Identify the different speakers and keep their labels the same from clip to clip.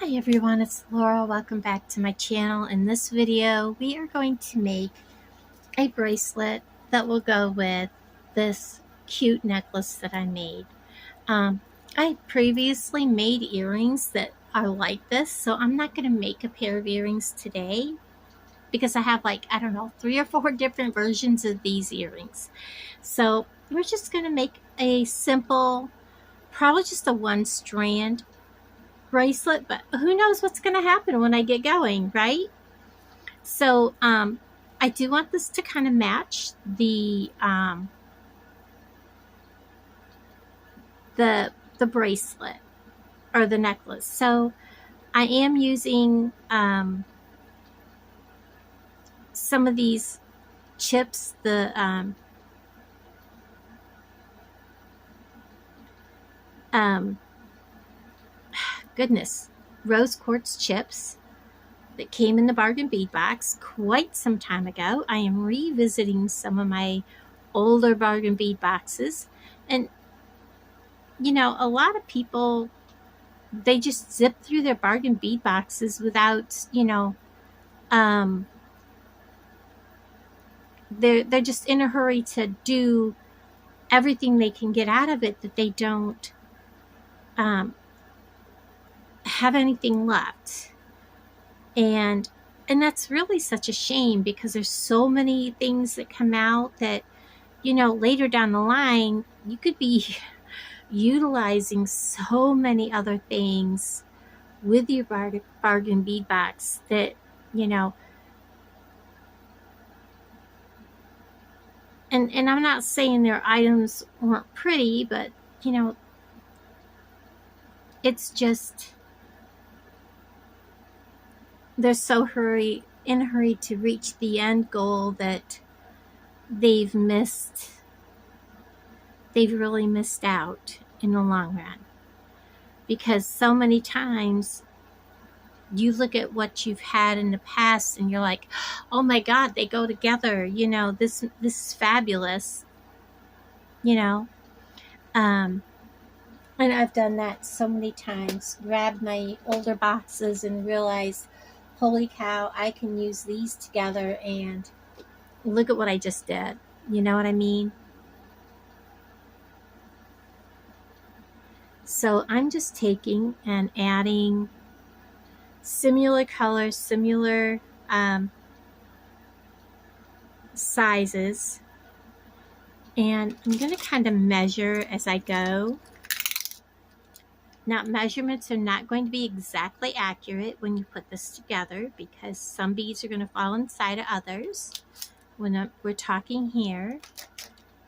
Speaker 1: Hi everyone, it's Laura. Welcome back to my channel. In this video, we are going to make a bracelet that will go with this cute necklace that I made. I previously made earrings that are like this, so I'm not going to make a pair of earrings today because I have like, I don't know, 3 or 4 different versions of these earrings. So we're just going to make a simple, probably just a 1-strand bracelet, but who knows what's going to happen when I get going, right? So I do want this to kind of match the bracelet or the necklace. So I am using some of these chips, the um, goodness, rose quartz chips that came in the bargain bead box quite some time ago. I am revisiting some of my older bargain bead boxes, and you know, a lot of people, they just zip through their bargain bead boxes without, um, they're just in a hurry to do everything they can get out of it, that they don't um, have anything left. And that's really such a shame, because there's so many things that come out that, later down the line, you could be utilizing so many other things with your bargain bead box that, you know, and I'm not saying their items weren't pretty, but, you know, it's just they're so in a hurry to reach the end goal that they've really missed out in the long run. Because so many times you look at what you've had in the past and you're like, oh my God, they go together. This is fabulous. You know, um, and I've done that so many times. Grabbed my older boxes and realized, holy cow, I can use these together, and look at what I just did. You know what I mean? So I'm just taking and adding similar colors, similar sizes, and I'm going to kind of measure as I go. Now, measurements are not going to be exactly accurate when you put this together, because some beads are going to fall inside of others when we're talking here.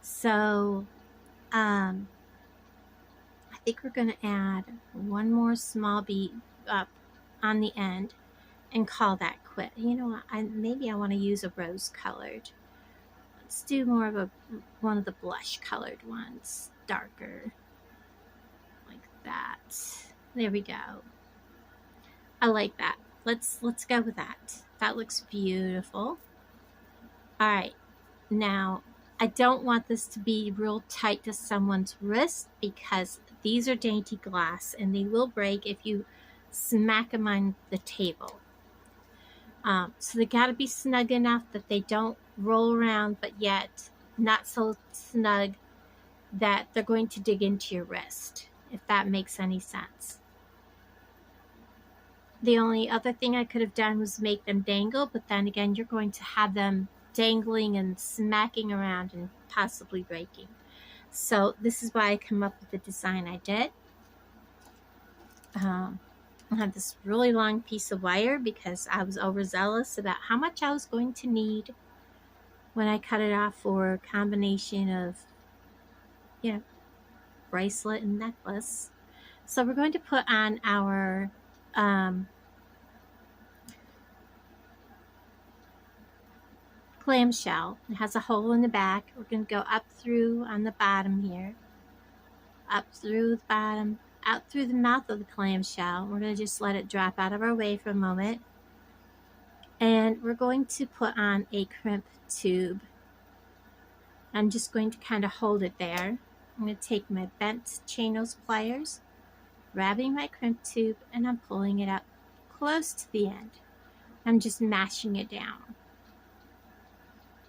Speaker 1: So I think we're going to add one more small bead up on the end and call that quit. You know what? Maybe I want to use a rose colored. Let's do more of one of the blush colored ones, darker, like that. There we go. I like that. Let's go with that. That looks beautiful. All right. Now, I don't want this to be real tight to someone's wrist, because these are dainty glass and they will break if you smack them on the table. So they got to be snug enough that they don't roll around, but yet not so snug that they're going to dig into your wrist, if that makes any sense. The only other thing I could have done was make them dangle, but then again, you're going to have them dangling and smacking around and possibly breaking. So this is why I come up with the design I did. I had this really long piece of wire because I was overzealous about how much I was going to need when I cut it off for a combination of, bracelet and necklace. So we're going to put on our clamshell. It has a hole in the back. We're going to go up through on the bottom here, up through the bottom, out through the mouth of the clamshell. We're going to just let it drop out of our way for a moment. And we're going to put on a crimp tube. I'm just going to kind of hold it there. I'm going to take my bent chain nose pliers grabbing my crimp tube and I'm pulling it up close to the end. I'm just mashing it down.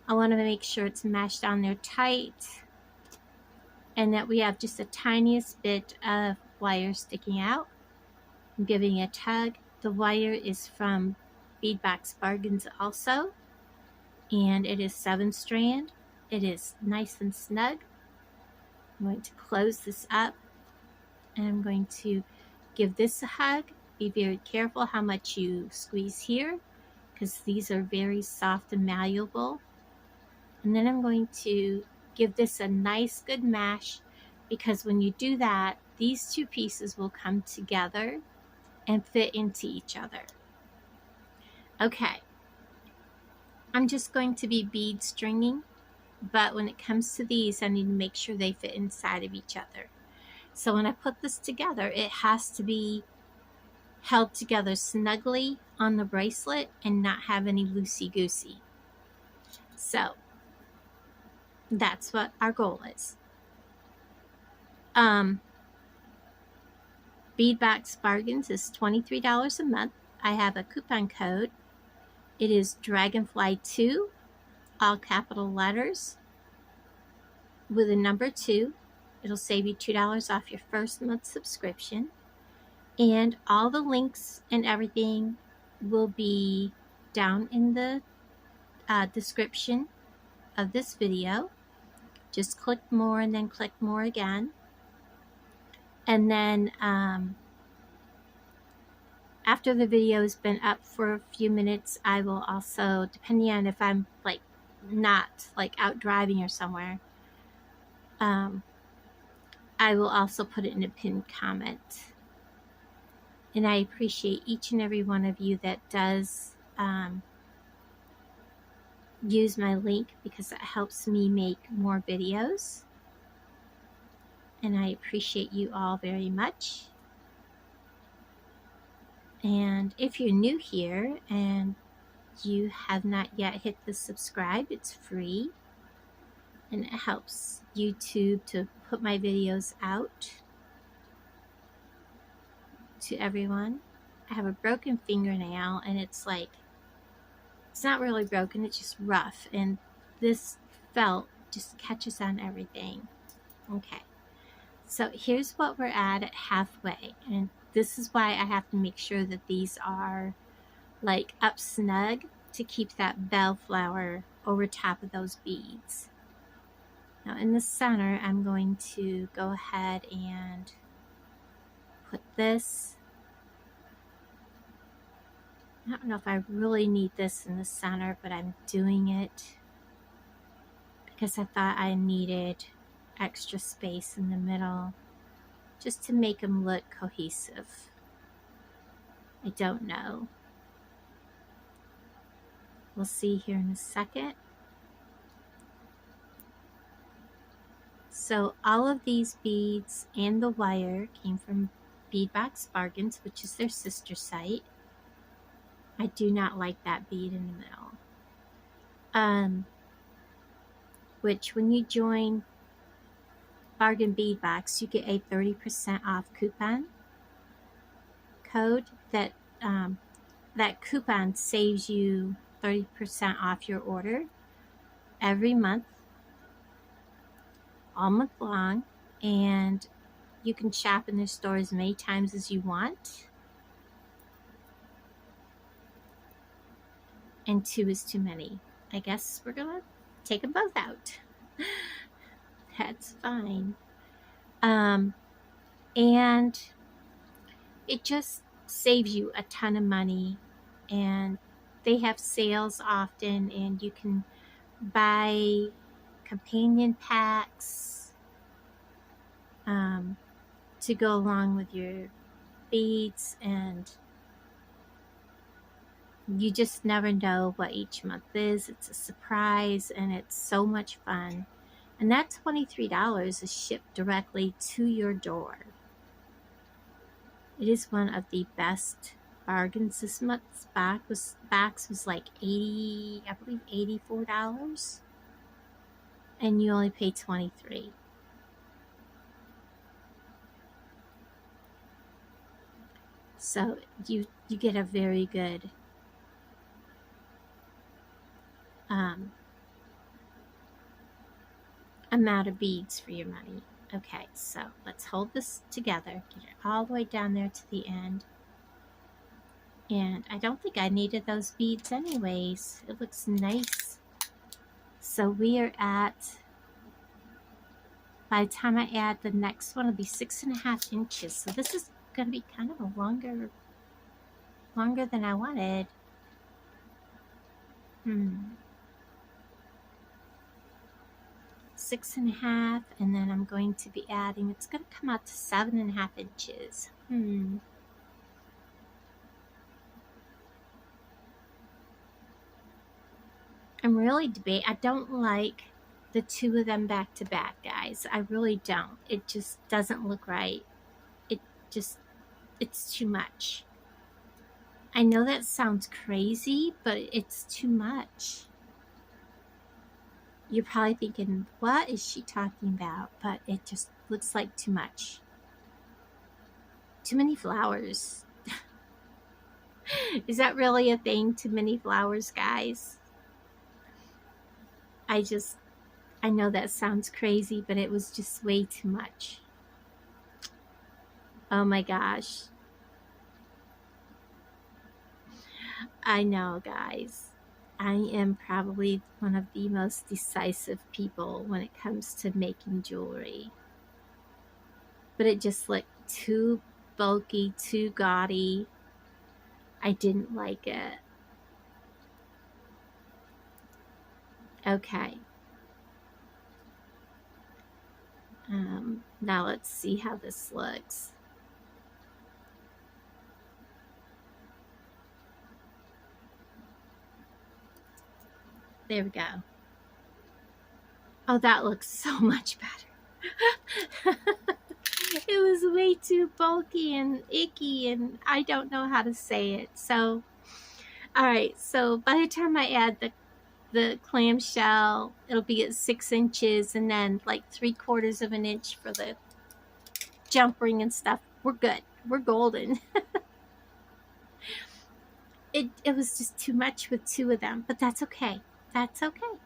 Speaker 1: I want to make sure it's mashed down there tight and that we have just the tiniest bit of wire sticking out. I'm giving it a tug. The wire is from Beadbox Bargains also, and it is 7-strand. It is nice and snug. I'm going to close this up and I'm going to give this a hug. Be very careful how much you squeeze here because these are very soft and malleable. And then I'm going to give this a nice good mash because when you do that, these two pieces will come together and fit into each other. Okay, I'm just going to be bead stringing, but when it comes to these, I need to make sure they fit inside of each other. So when I put this together, it has to be held together snugly on the bracelet and not have any loosey-goosey. So that's what our goal is. Beadbox Bargains is $23 a month. I have a coupon code. It is Dragonfly2, all capital letters, with a number 2. It'll save you $2 off your first month subscription. And all the links and everything will be down in the description of this video. Just click more and then click more again. And then after the video has been up for a few minutes, I will also, depending on if I'm like not like out driving or somewhere, I will also put it in a pinned comment. And I appreciate each and every one of you that does use my link because it helps me make more videos. And I appreciate you all very much. And if you're new here and you have not yet hit the subscribe, it's free. And it helps YouTube to put my videos out to everyone. I have a broken fingernail and it's like, it's not really broken, it's just rough. And this felt just catches on everything. Okay, so here's what we're at halfway. And this is why I have to make sure that these are like up snug to keep that bellflower over top of those beads. Now in the center, I'm going to go ahead and put this. I don't know if I really need this in the center, but I'm doing it because I thought I needed extra space in the middle just to make them look cohesive. I don't know. We'll see here in a second. So all of these beads and the wire came from Beadbox Bargains, which is their sister site. I do not like that bead in the middle. Which when you join Bargain Beadbox, you get a 30% off coupon code. That coupon saves you 30% off your order every month, all month long, and you can shop in their store as many times as you want. And 2 is too many. I guess we're gonna take them both out. That's fine. And it just saves you a ton of money, and they have sales often, and you can buy companion packs to go along with your beads, and you just never know what each month is. It's a surprise and it's so much fun. And that $23 is shipped directly to your door. It is one of the best bargains. This month's box was like I believe $84. And you only pay $23. So you get a very good amount of beads for your money. Okay, so let's hold this together, get it all the way down there to the end. And I don't think I needed those beads anyways. It looks nice. So we are at, by the time I add the next one, it'll be 6.5 inches. So this is going to be kind of a longer than I wanted. 6.5, and then I'm going to be adding, it's going to come out to 7.5 inches. I'm really debating. I don't like the two of them back to back, guys. I really don't. It just doesn't look right. It's too much. I know that sounds crazy, but it's too much. You're probably thinking, what is she talking about? But it just looks like too much. Too many flowers. Is that really a thing? Too many flowers, guys? I know that sounds crazy, but it was just way too much. Oh my gosh. I know, guys. I am probably one of the most decisive people when it comes to making jewelry. But it just looked too bulky, too gaudy. I didn't like it. Okay. Now let's see how this looks. There we go. Oh, that looks so much better. It was way too bulky and icky, and I don't know how to say it. So, all right. So by the time I add the clamshell, it'll be at 6 inches, and then like 3/4 of an inch for the jump ring and stuff. We're good. We're golden. It was just too much with two of them, but that's okay. That's okay.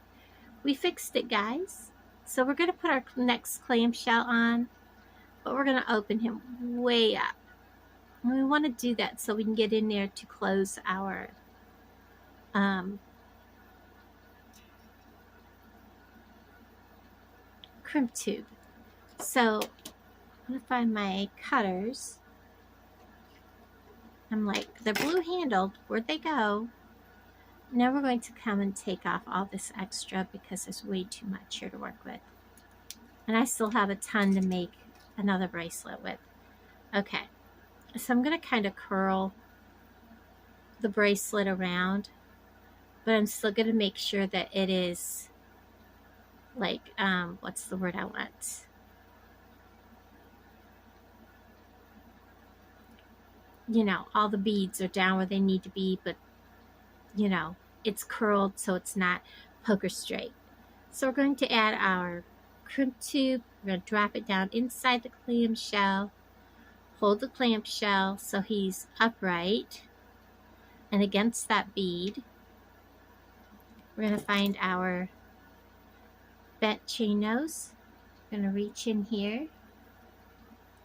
Speaker 1: We fixed it, guys. So we're going to put our next clamshell on, but we're going to open him way up. And we want to do that so we can get in there to close our crimp tube. So I'm going to find my cutters. I'm like, they're blue handled. Where'd they go? Now we're going to come and take off all this extra because there's way too much here to work with. And I still have a ton to make another bracelet with. Okay, so I'm going to kind of curl the bracelet around, but I'm still going to make sure that it is like, what's the word I want? You know, all the beads are down where they need to be, but you know, it's curled so it's not poker straight. So we're going to add our crimp tube. We're going to drop it down inside the clamshell. Hold the clamshell so he's upright and against that bead. We're going to find our bent chain nose. We're going to reach in here.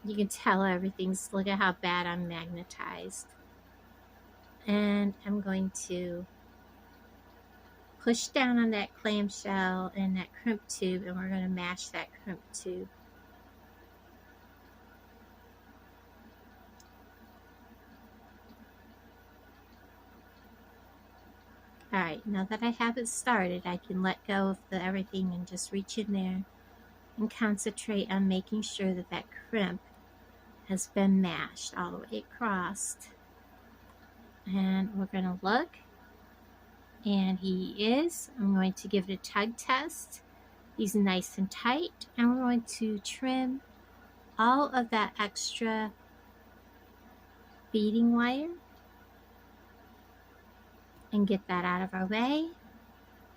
Speaker 1: You can tell everything's, look at how bad I'm magnetized. And I'm going to push down on that clamshell and that crimp tube, and we're going to mash that crimp tube. Alright, now that I have it started, I can let go of everything and just reach in there and concentrate on making sure that that crimp has been mashed all the way across. And we're going to look, and he is. I'm going to give it a tug test. He's nice and tight, and we're going to trim all of that extra beading wire and get that out of our way.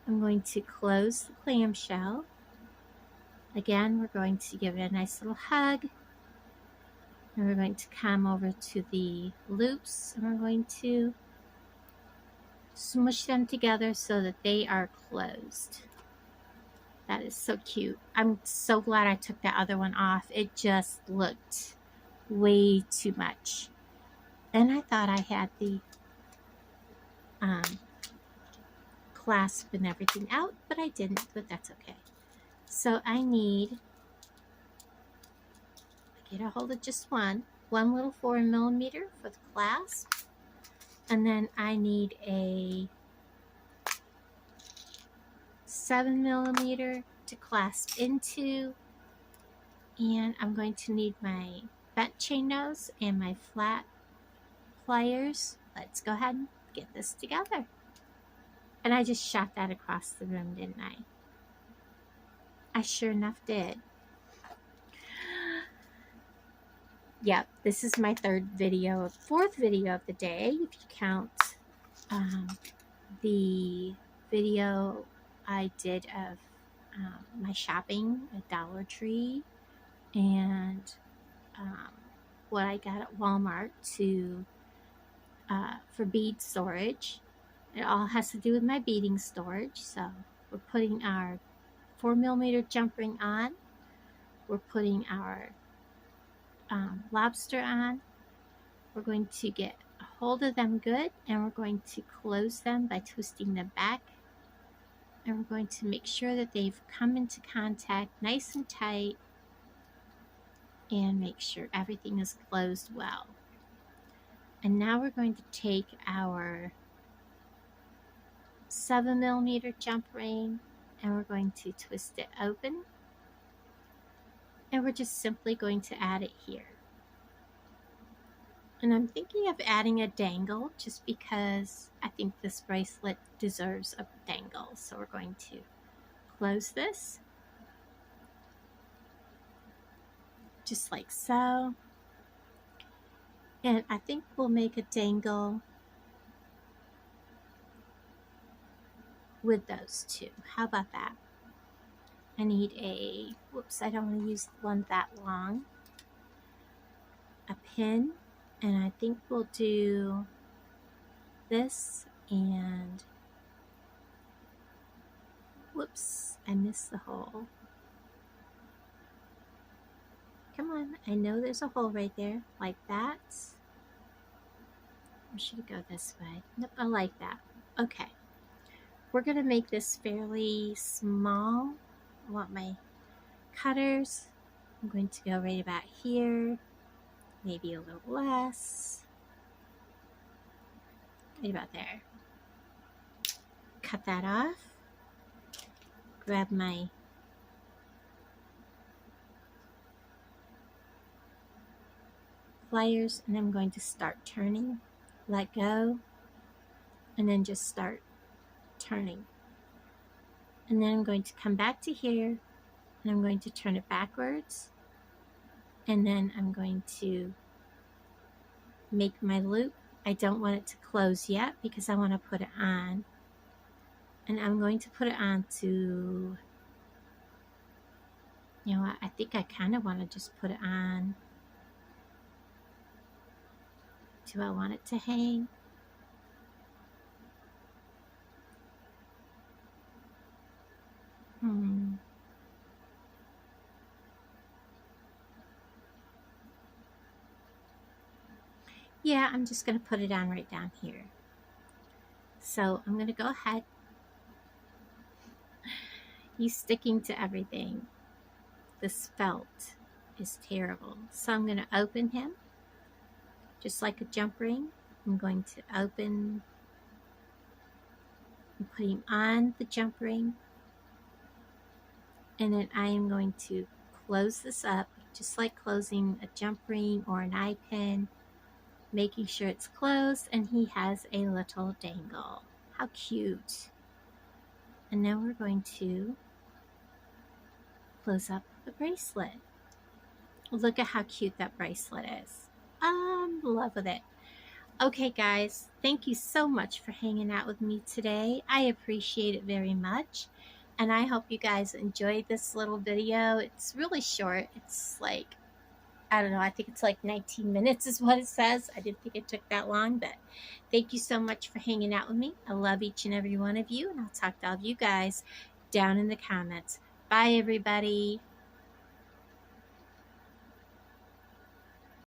Speaker 1: I'm going to close the clamshell. Again, we're going to give it a nice little hug. And we're going to come over to the loops and we're going to smush them together so that they are closed. That is so cute. I'm so glad I took that other one off. It just looked way too much. And I thought I had the clasp and everything out, but I didn't, but that's okay. So I get a hold of just one little 4mm for the clasp, and then I need a 7mm to clasp into, and I'm going to need my bent chain nose and my flat pliers. Let's go ahead and get this together. And I just shot that across the room, didn't I? I sure enough did. Yep, this is my fourth video of the day, if you count the video I did of my shopping at Dollar Tree and what I got at Walmart for bead storage. It all has to do with my beading storage. So we're putting our 4mm jump ring on. We're putting our lobster on. We're going to get a hold of them good, and we're going to close them by twisting them back. And we're going to make sure that they've come into contact nice and tight and make sure everything is closed well. And now we're going to take our 7mm jump ring and we're going to twist it open. And we're just simply going to add it here. And I'm thinking of adding a dangle just because I think this bracelet deserves a dangle. So we're going to close this just like so. And I think we'll make a dangle with those two. How about that? I need a, whoops, I don't want to use one that long, a pin. And I think we'll do this and, whoops, I missed the hole. Come on, I know there's a hole right there, like that. Or should it go this way? Nope, I like that. Okay, we're gonna make this fairly small. I want my cutters. I'm going to go right about here, maybe a little less. Right about there. Cut that off. Grab my pliers and I'm going to start turning. Let go and then just start turning. And then I'm going to come back to here and I'm going to turn it backwards. And then I'm going to make my loop. I don't want it to close yet because I want to put it on. And I'm going to put it on to, you know what, I think I kind of want to just put it on. Do I want it to hang? Yeah, I'm just going to put it on right down here. So I'm going to go ahead. He's sticking to everything. This felt is terrible. So I'm going to open him just like a jump ring. I'm going to open and put him on the jump ring. And then I am going to close this up just like closing a jump ring or an eye pin, making sure it's closed, and he has a little dangle. How cute. And now we're going to close up the bracelet. Look at how cute that bracelet is. I'm in love with it. Okay guys, thank you so much for hanging out with me today. I appreciate it very much. And I hope you guys enjoyed this little video. It's really short. It's like I don't know, I think it's like 19 minutes is what it says. I didn't think it took that long, but thank you so much for hanging out with me. I love each and every one of you, and I'll talk to all of you guys down in the comments. Bye, everybody.